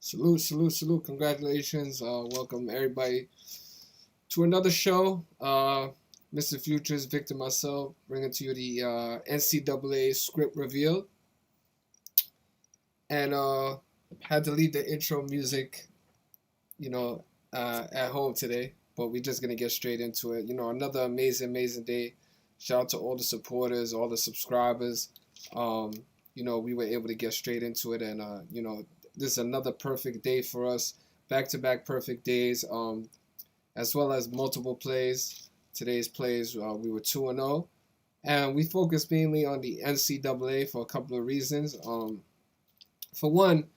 Salute, salute, salute. Congratulations. Welcome everybody to another show. Mr. Futures, Victor, myself, bringing to you the NCAA script reveal. And had to leave the intro music, you know, at home today. But we're just going to get straight into it. Another amazing, amazing day. Shout out to all the supporters, all the subscribers. We were able to get straight into it. And, this is another perfect day for us. Back-to-back perfect days, as well as multiple plays. Today's plays, we were 2-0. And we focused mainly on the NCAA for a couple of reasons. For one,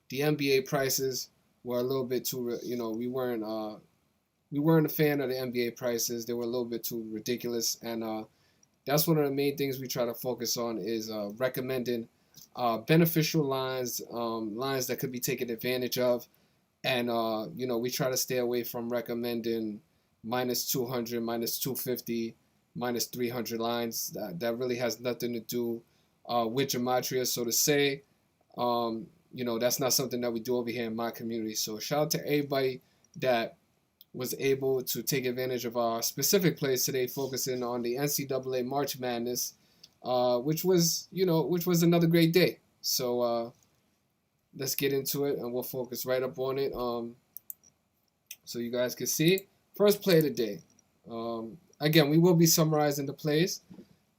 the NBA prices were a little bit too, we weren't a fan of the NBA prices. They were a little bit too ridiculous. And that's one of the main things we try to focus on is recommending beneficial lines, lines that could be taken advantage of. And, we try to stay away from recommending minus 200, minus 250, minus 300 lines. That really has nothing to do with gematria. So to say, that's not something that we do over here in my community. So shout out to everybody that was able to take advantage of our specific plays today, focusing on the NCAA March Madness, which was another great day. So let's get into it, and we'll focus right up on it. So you guys can see. First play of the day. Again, we will be summarizing the plays.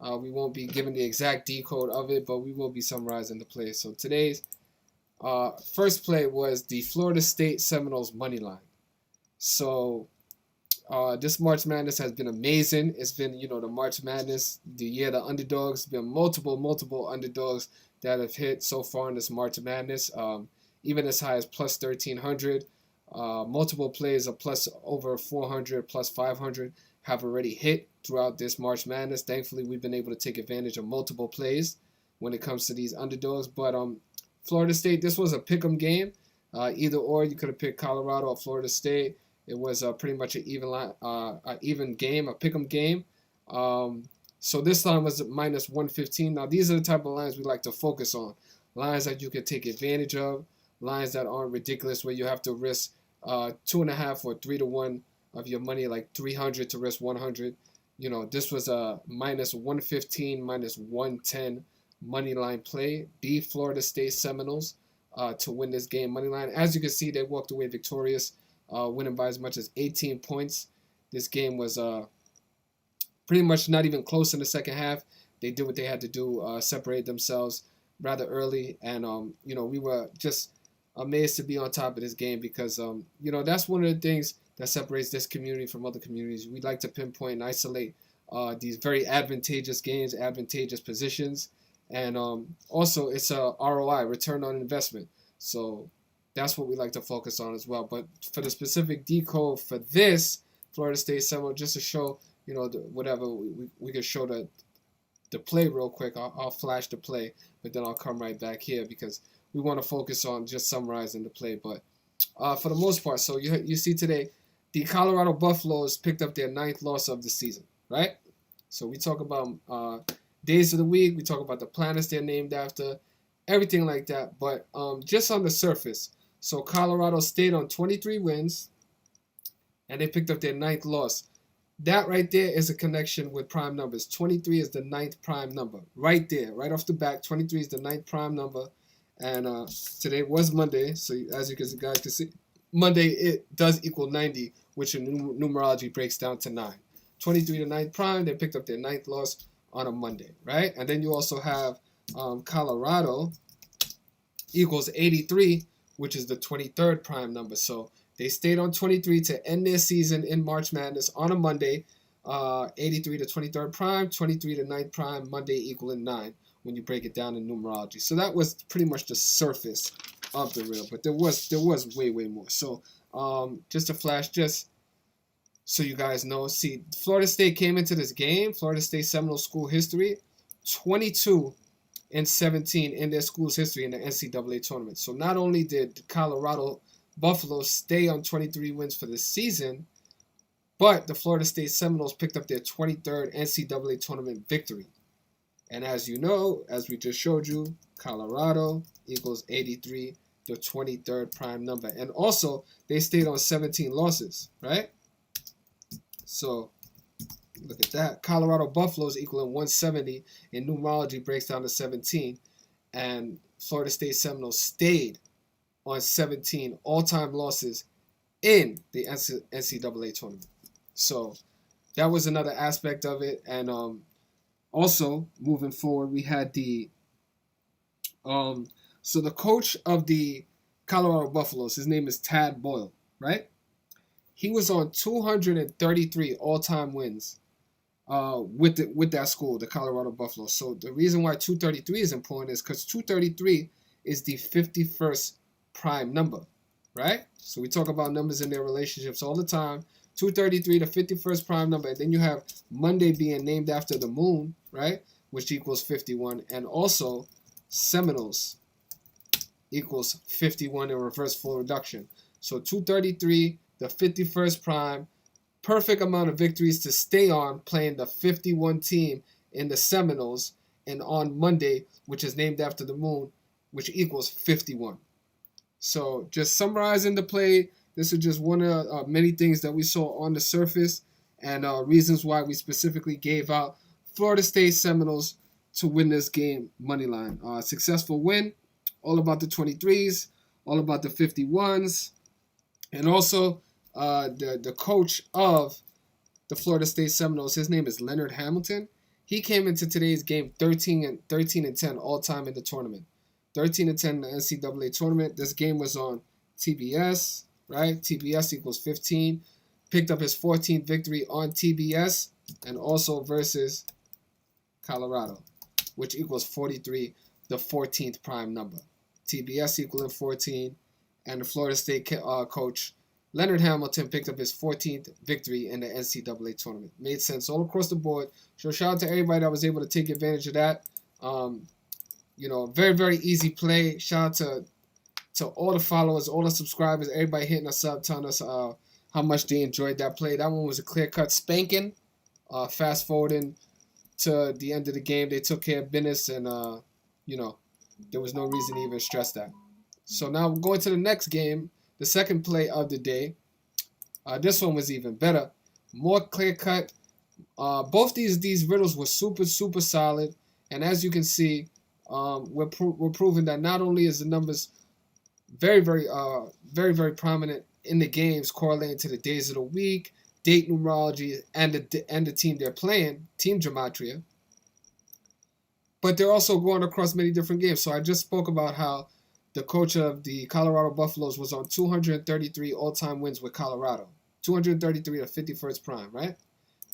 We won't be giving the exact decode of it, but we will be summarizing the plays. So today's first play was the Florida State Seminoles money line. So this March Madness has been amazing. It's been, the March Madness, the year the underdogs, been multiple underdogs that have hit so far in this March Madness, even as high as plus 1,300. Multiple plays of plus over 400, plus 500 have already hit throughout this March Madness. Thankfully, we've been able to take advantage of multiple plays when it comes to these underdogs. But Florida State, this was a pick'em game. Either or, you could have picked Colorado or Florida State. It was pretty much an even game, a pick'em game. So this line was minus 115. Now, these are the type of lines we like to focus on. Lines that you can take advantage of. Lines that aren't ridiculous where you have to risk 2.5 or 3 to 1 of your money, like 300 to risk 100. This was a minus 115, minus 110 money line play. The Florida State Seminoles to win this game money line. As you can see, they walked away victorious, winning by as much as 18 points. This game was pretty much not even close in the second half. They did what they had to do, separate themselves rather early. And, we were just amazed to be on top of this game because, that's one of the things that separates this community from other communities. We like to pinpoint and isolate these very advantageous games, advantageous positions. And also, it's a ROI, return on investment. So that's what we like to focus on as well. But for the specific decode for this Florida State Seminole, just to show, whatever, we can show the play real quick. I'll flash the play, but then I'll come right back here because we want to focus on just summarizing the play. But for the most part, so you see today, the Colorado Buffaloes picked up their 9th loss of the season, right? So we talk about days of the week. We talk about the planets they're named after, everything like that. But just on the surface, so Colorado stayed on 23 wins, and they picked up their 9th loss. That right there is a connection with prime numbers. 23 is the 9th prime number. Right there, right off the bat, 23 is the 9th prime number. And today was Monday, so as you guys can see, Monday it does equal 90, which in numerology breaks down to 9. 23 to 9th prime, they picked up their 9th loss on a Monday, right? And then you also have Colorado equals 83, which is the 23rd prime number. So they stayed on 23 to end their season in March Madness on a Monday. 83 to 23rd prime, 23 to 9th prime, Monday equaling 9 when you break it down in numerology. So that was pretty much the surface of the real, but there was way more. So just a flash, just so you guys know. See, Florida State came into this game, Florida State Seminole school history, 22-17 in their school's history in the NCAA tournament. So not only did Colorado Buffaloes stay on 23 wins for the season, but the Florida State Seminoles picked up their 23rd NCAA tournament victory. And as you know, as we just showed you, Colorado equals 83 the 23rd prime number. And also, they stayed on 17 losses, right? So, look at that. Colorado Buffaloes equaling 170 in numerology breaks down to 17. And Florida State Seminoles stayed on 17 all-time losses in the NCAA tournament. So, that was another aspect of it. And also, moving forward, we had the so the coach of the Colorado Buffaloes, his name is Tad Boyle, right? He was on 233 all-time wins with that school, the Colorado Buffaloes. So the reason why 233 is important is because 233 is the 51st prime number, right? So we talk about numbers and their relationships all the time. 233, the 51st prime number, and then you have Monday being named after the moon, right? Which equals 51, and also Seminoles equals 51 in reverse full reduction. So 233, the 51st prime, perfect amount of victories to stay on playing the 51 team in the Seminoles, and on Monday, which is named after the moon, which equals 51. So just summarizing the play, this is just one of many things that we saw on the surface and reasons why we specifically gave out Florida State Seminoles to win this game money line. Successful win, all about the 23s, all about the 51s, and also the coach of the Florida State Seminoles, his name is Leonard Hamilton. He came into today's game 13 and 10 all time in the tournament. 13 and 10 in the NCAA tournament. This game was on TBS, right? TBS equals 15. Picked up his 14th victory on TBS and also versus Colorado, which equals 43, the 14th prime number. TBS equaling 14, and the Florida State coach Leonard Hamilton picked up his 14th victory in the NCAA tournament. Made sense all across the board. So shout out to everybody that was able to take advantage of that. Very, very easy play. Shout out to all the followers, all the subscribers, everybody hitting us up, telling us how much they enjoyed that play. That one was a clear-cut spanking. Fast forwarding to the end of the game, they took care of business, and there was no reason to even stress that. So now we're going to the next game, the second play of the day. This one was even better, more clear-cut. Both these riddles were super, super solid, and as you can see, we're proving that not only is the numbers very, very prominent in the games, correlating to the days of the week, date numerology, and the team they're playing, team gematria, but they're also going across many different games. So I just spoke about how the coach of the Colorado Buffaloes was on 233 all-time wins with Colorado. 233 to 51st prime, right?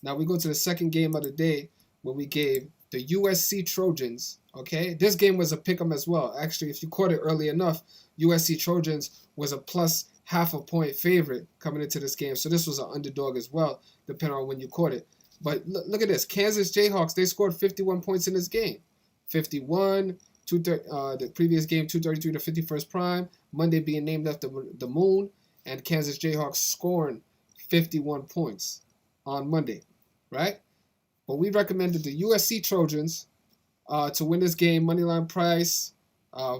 Now we go to the second game of the day where we gave the USC Trojans, okay? This game was a pick'em as well. Actually, if you caught it early enough, USC Trojans was a plus half a point favorite coming into this game. So this was an underdog as well, depending on when you caught it. But look at this. Kansas Jayhawks, they scored 51 points in this game. 51, the previous game, 233 to 51st prime. Monday being named after the moon. And Kansas Jayhawks scoring 51 points on Monday, right? But we recommended the USC Trojans to win this game. Moneyline price,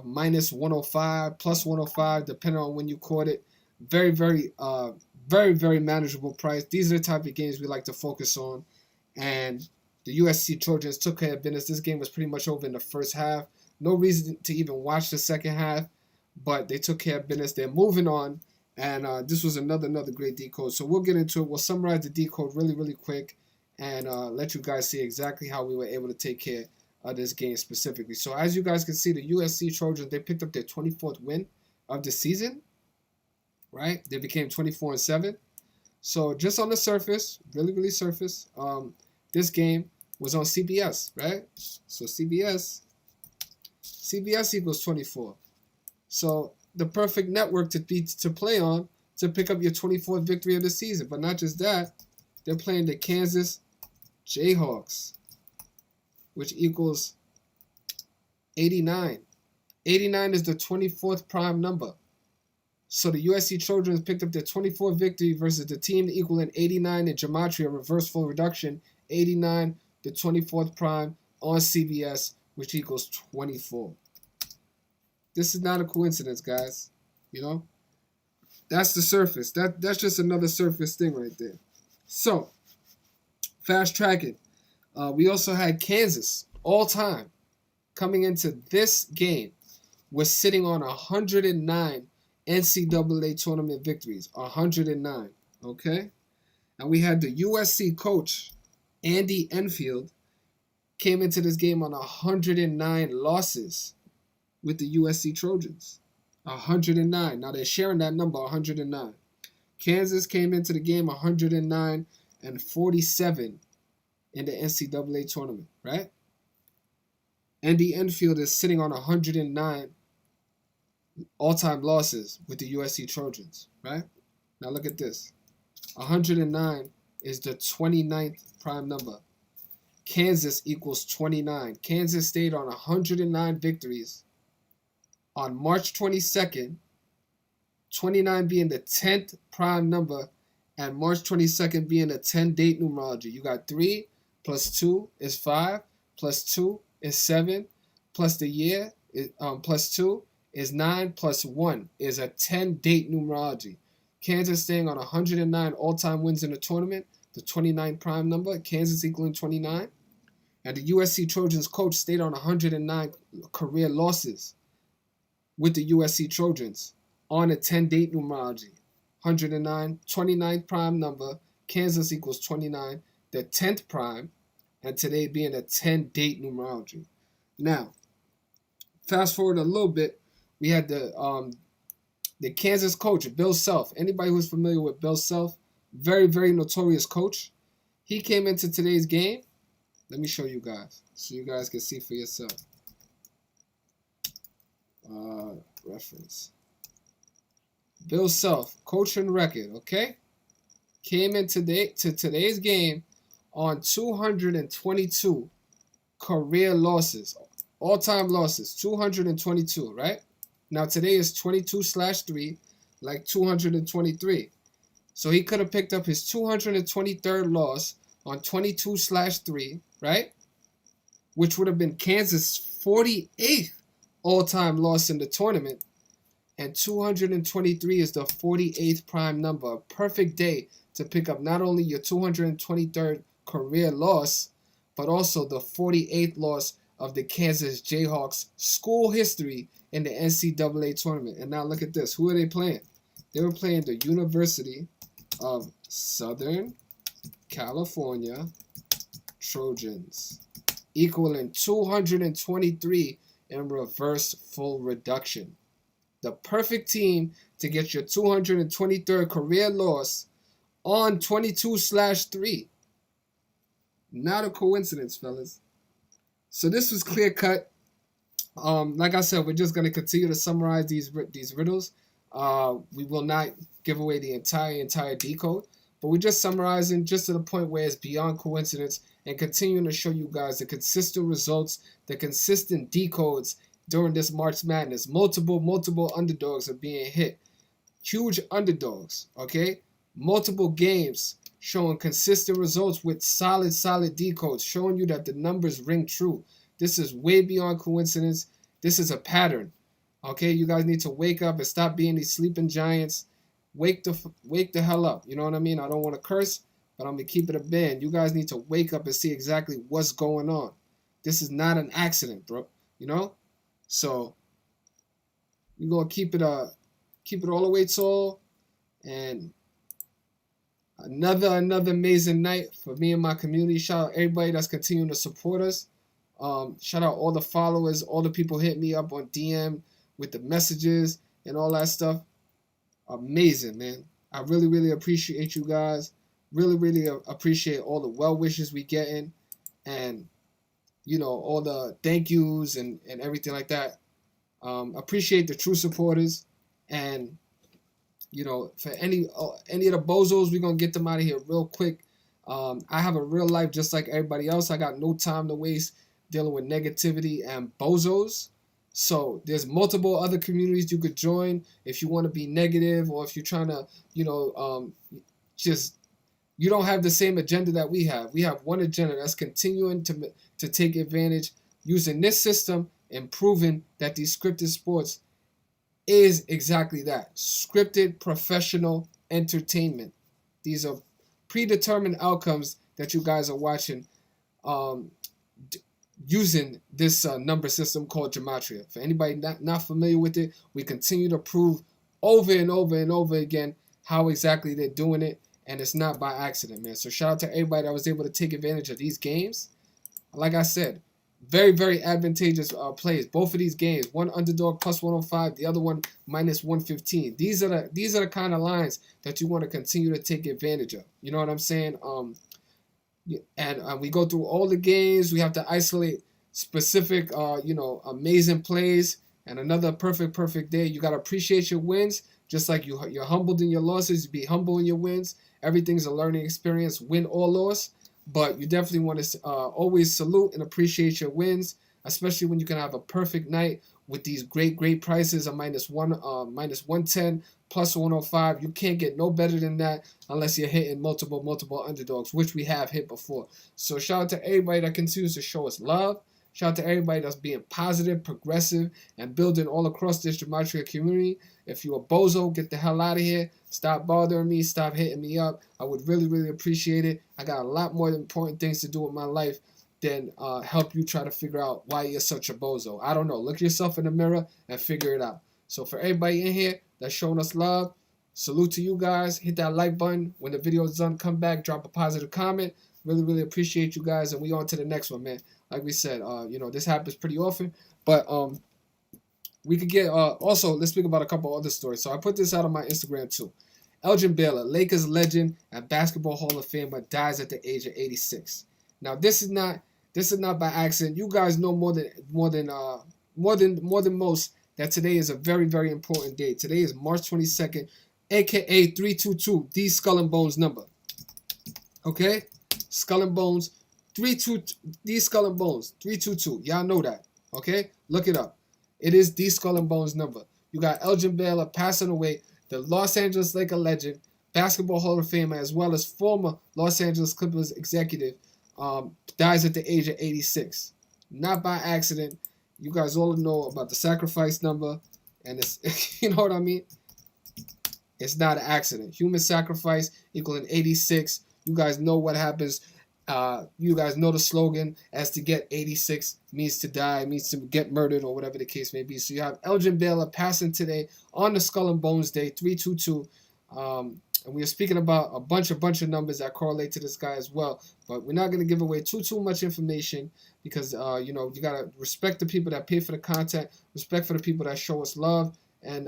minus 105, plus 105, depending on when you caught it. Very, very manageable price. These are the type of games we like to focus on. And the USC Trojans took care of business. This game was pretty much over in the first half. No reason to even watch the second half, but they took care of business. They're moving on, and this was another great decode. So we'll get into it. We'll summarize the decode really quick and let you guys see exactly how we were able to take care of this game specifically. So as you guys can see, the USC Trojans, they picked up their 24th win of the season, right? They became 24-7. So just on the surface, really surface, this game was on CBS, right? So CBS equals 24. So the perfect network to play on to pick up your 24th victory of the season. But not just that, they're playing the Kansas Jayhawks, which equals 89. 89 is the 24th prime number. So the USC Trojans picked up their 24th victory versus the team equaling 89 in gematria, reverse full reduction. 89, the 24th prime on CBS, which equals 24. This is not a coincidence, guys. You know, that's the surface. That's just another surface thing right there. So, fast tracking. We also had Kansas all time coming into this game was sitting on 109 NCAA tournament victories. 109. Okay? And we had the USC coach, Andy Enfield, came into this game on 109 losses with the USC Trojans. 109. Now they're sharing that number, 109. Kansas came into the game 109 and 47 in the NCAA tournament, right? Andy Enfield is sitting on 109 all-time losses with the USC Trojans, right? Now look at this. 109 is the 29th prime number. Kansas equals 29. Kansas stayed on 109 victories on March 22nd, 29 being the 10th prime number, and March 22nd being a 10-date numerology. You got 3 plus 2 is 5, plus 2 is 7, plus the year, plus 2 is 9, plus 1 is a 10-date numerology. Kansas staying on 109 all-time wins in the tournament, the 29 prime number, Kansas equaling 29. And the USC Trojans coach stayed on 109 career losses with the USC Trojans on a 10-date numerology. 109, 29th prime number, Kansas equals 29, the 10th prime, and today being a 10-date numerology. Now, fast forward a little bit, we had the Kansas coach, Bill Self. Anybody who's familiar with Bill Self, very, very notorious coach. He came into today's game. Let me show you guys so you guys can see for yourself. Reference. Bill Self, coach and record, okay? Came in today's game on 222 career losses, all-time losses, 222, right? Now today is 22/3, like 223. So he could have picked up his 223rd loss on 22/3, right? Which would have been Kansas' 48th all-time loss in the tournament. And 223 is the 48th prime number. A perfect day to pick up not only your 223rd career loss, but also the 48th loss of the Kansas Jayhawks school history in the NCAA tournament. And now look at this. Who are they playing? They were playing the University of Southern California Trojans, equaling 223 in reverse full reduction. The perfect team to get your 223rd career loss on 22/3. Not a coincidence, fellas. So this was clear cut. Like I said, we're just gonna continue to summarize these riddles. We will not give away the entire decode, but we're just summarizing just to the point where it's beyond coincidence and continuing to show you guys the consistent results, the consistent decodes during this March Madness. Multiple underdogs are being hit. Huge underdogs, okay? Multiple games showing consistent results with solid decodes, showing you that the numbers ring true. This is way beyond coincidence. This is a pattern, okay? You guys need to wake up and stop being these sleeping giants. Wake the hell up, you know what I mean? I don't want to curse, but I'm going to keep it a band. You guys need to wake up and see exactly what's going on. This is not an accident, bro, you know? So we're going to keep it all the way tall, and another amazing night for me and my community. Shout out everybody that's continuing to support us. Shout out all the followers, all the people hit me up on DM with the messages and all that stuff. Amazing, man. I really appreciate you guys. Really appreciate all the well wishes we getting, and you know, all the thank yous and everything like that. Appreciate the true supporters, and you know, for any of the bozos, we're gonna get them out of here real quick. I have a real life just like everybody else. I got no time to waste dealing with negativity and bozos. So there's multiple other communities you could join if you want to be negative, or if you're trying to, you know, just you don't have the same agenda that we have. We have one agenda that's continuing to take advantage using this system and proven that these scripted sports is exactly that. Scripted professional entertainment. These are predetermined outcomes that you guys are watching um, using this number system called gematria. For anybody not familiar with it, we continue to prove over and over and over again how exactly they're doing it, and it's not by accident, man. So shout out to everybody that was able to take advantage of these games. Like I said, very, very advantageous plays. Both of these games, one underdog plus 105, the other one minus 115. These are the kind of lines that you want to continue to take advantage of. You know what I'm saying? And we go through all the games. We have to isolate specific, amazing plays. And another perfect day. You gotta appreciate your wins, just like you're humbled in your losses. You be humble in your wins. Everything's a learning experience, win or loss. But you definitely want to always salute and appreciate your wins, especially when you can have a perfect night with these great prices of minus 110, plus 105. You can't get no better than that unless you're hitting multiple underdogs, which we have hit before. So shout out to everybody that continues to show us love. Shout out to everybody that's being positive, progressive, and building all across this gematria community. If you're a bozo, get the hell out of here. Stop bothering me. Stop hitting me up. I would really appreciate it. I got a lot more important things to do with my life than help you try to figure out why you're such a bozo. I don't know. Look yourself in the mirror and figure it out. So for everybody in here that's showing us love, salute to you guys. Hit that like button. When the video is done, come back, drop a positive comment. Really appreciate you guys, and we on to the next one, man. Like we said, this happens pretty often, but we could get also, let's speak about a couple other stories. So I put this out on my Instagram too. Elgin Baylor, Lakers legend and basketball Hall of Famer, dies at the age of 86. Now this is not by accident. You guys know more than most that today is a very important day. Today is March 22nd, aka 322, the Skull and Bones number. Okay, Skull and Bones 322, the Skull and Bones 322. Y'all know that. Okay, look it up. It is the Skull and Bones number. You got Elgin Baylor passing away, the Los Angeles Lakers legend, basketball Hall of Famer, as well as former Los Angeles Clippers executive, dies at the age of 86. Not by accident. You guys all know about the sacrifice number, and it's you know what I mean. It's not an accident. Human sacrifice equaling 86. You guys know what happens. You guys know the slogan, as to get 86 means to die, means to get murdered, or whatever the case may be. So you have Elgin Baylor passing today on the Skull and Bones Day, 322. And we are speaking about a bunch of numbers that correlate to this guy as well. But we're not going to give away too much information because, you got to respect the people that pay for the content, respect for the people that show us love, and,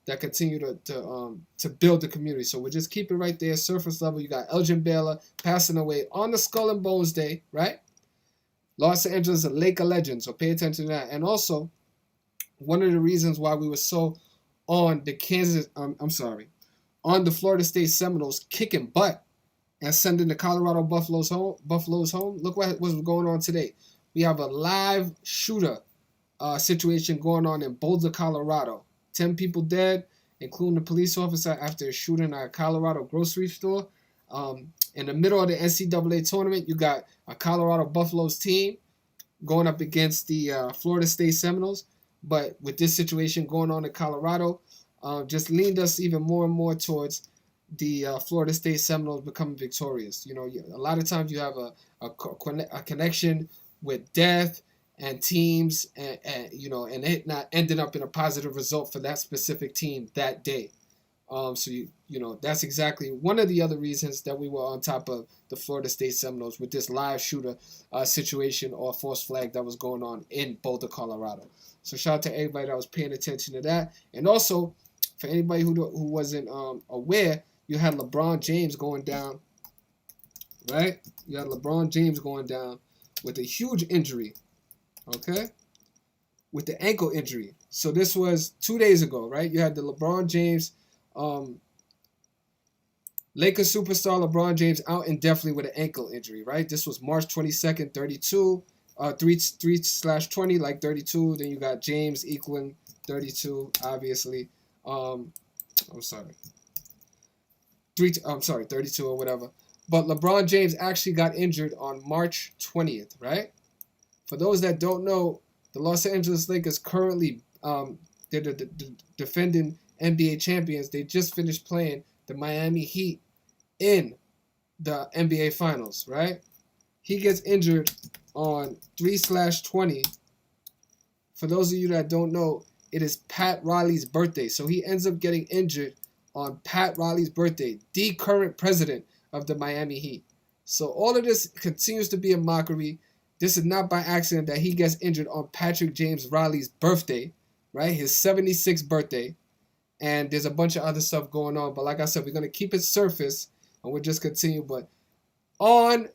that continue to build the community. So we'll just keep it right there, surface level. You got Elgin Baylor passing away on the Skull and Bones Day, right? Los Angeles, a Laker legend, so pay attention to that. And also, one of the reasons why we were so on the on the Florida State Seminoles kicking butt and sending the Colorado Buffaloes home. Look what was going on today. We have a live shooter situation going on in Boulder, Colorado. 10 people dead, including the police officer after a shooting at a Colorado grocery store. In the middle of the NCAA tournament, you got a Colorado Buffaloes team going up against the Florida State Seminoles. But with this situation going on in Colorado, just leaned us even more and more towards the Florida State Seminoles becoming victorious. A lot of times you have a connection with death and teams, and it not ending up in a positive result for that specific team that day. So that's exactly one of the other reasons that we were on top of the Florida State Seminoles with this live shooter situation or false flag that was going on in Boulder, Colorado. So shout out to everybody that was paying attention to that. And also, for anybody who wasn't aware, you had LeBron James going down, right? You had LeBron James going down with a huge injury, okay? With the ankle injury. So this was 2 days ago, right? You had the LeBron James, Lakers superstar LeBron James out indefinitely with an ankle injury, right? This was March 22nd, 32, 3/20, like 32. Then you got James equaling 32, obviously. I'm sorry. 32 or whatever. But LeBron James actually got injured on March 20th, right? For those that don't know, The Los Angeles Lakers currently they're the defending NBA champions. They just finished playing the Miami Heat in the NBA Finals, right? He gets injured on 3/20. For those of you that don't know, it is Pat Riley's birthday. So he ends up getting injured on Pat Riley's birthday, the current president of the Miami Heat. So all of this continues to be a mockery. This is not by accident that he gets injured on Patrick James Riley's birthday, right? His 76th birthday. And there's a bunch of other stuff going on. But like I said, we're going to keep it surface and we'll just continue. But on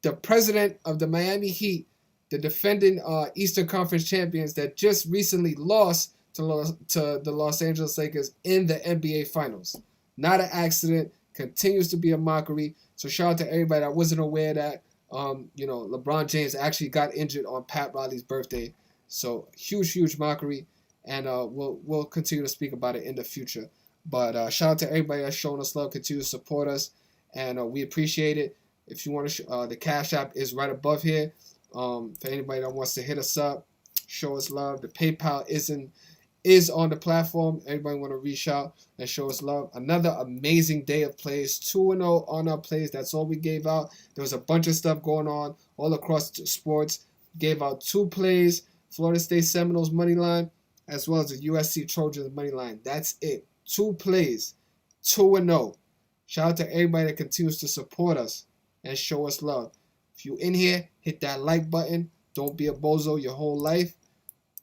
the president of the Miami Heat, the defending Eastern Conference champions that just recently lost to the Los Angeles Lakers in the NBA Finals. Not an accident. Continues to be a mockery. So shout out to everybody that wasn't aware that LeBron James actually got injured on Pat Riley's birthday. So huge mockery, and we'll continue to speak about it in the future. But shout out to everybody that's showing us love, continue to support us, and we appreciate it. If you want to, the Cash App is right above here. For anybody that wants to hit us up, show us love. The PayPal is on the platform. Everybody want to reach out and show us love. Another amazing day of plays. 2-0 on our plays. That's all we gave out. There was a bunch of stuff going on all across the sports. Gave out 2 plays. Florida State Seminoles money line, as well as the USC Trojans money line. That's it. 2 plays. 2-0. Shout out to everybody that continues to support us and show us love. If you in here, hit that like button. Don't be a bozo your whole life.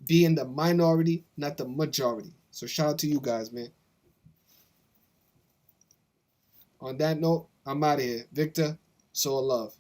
Be in the minority, not the majority. So shout out to you guys, man. On that note, I'm out of here. Victor, soul love.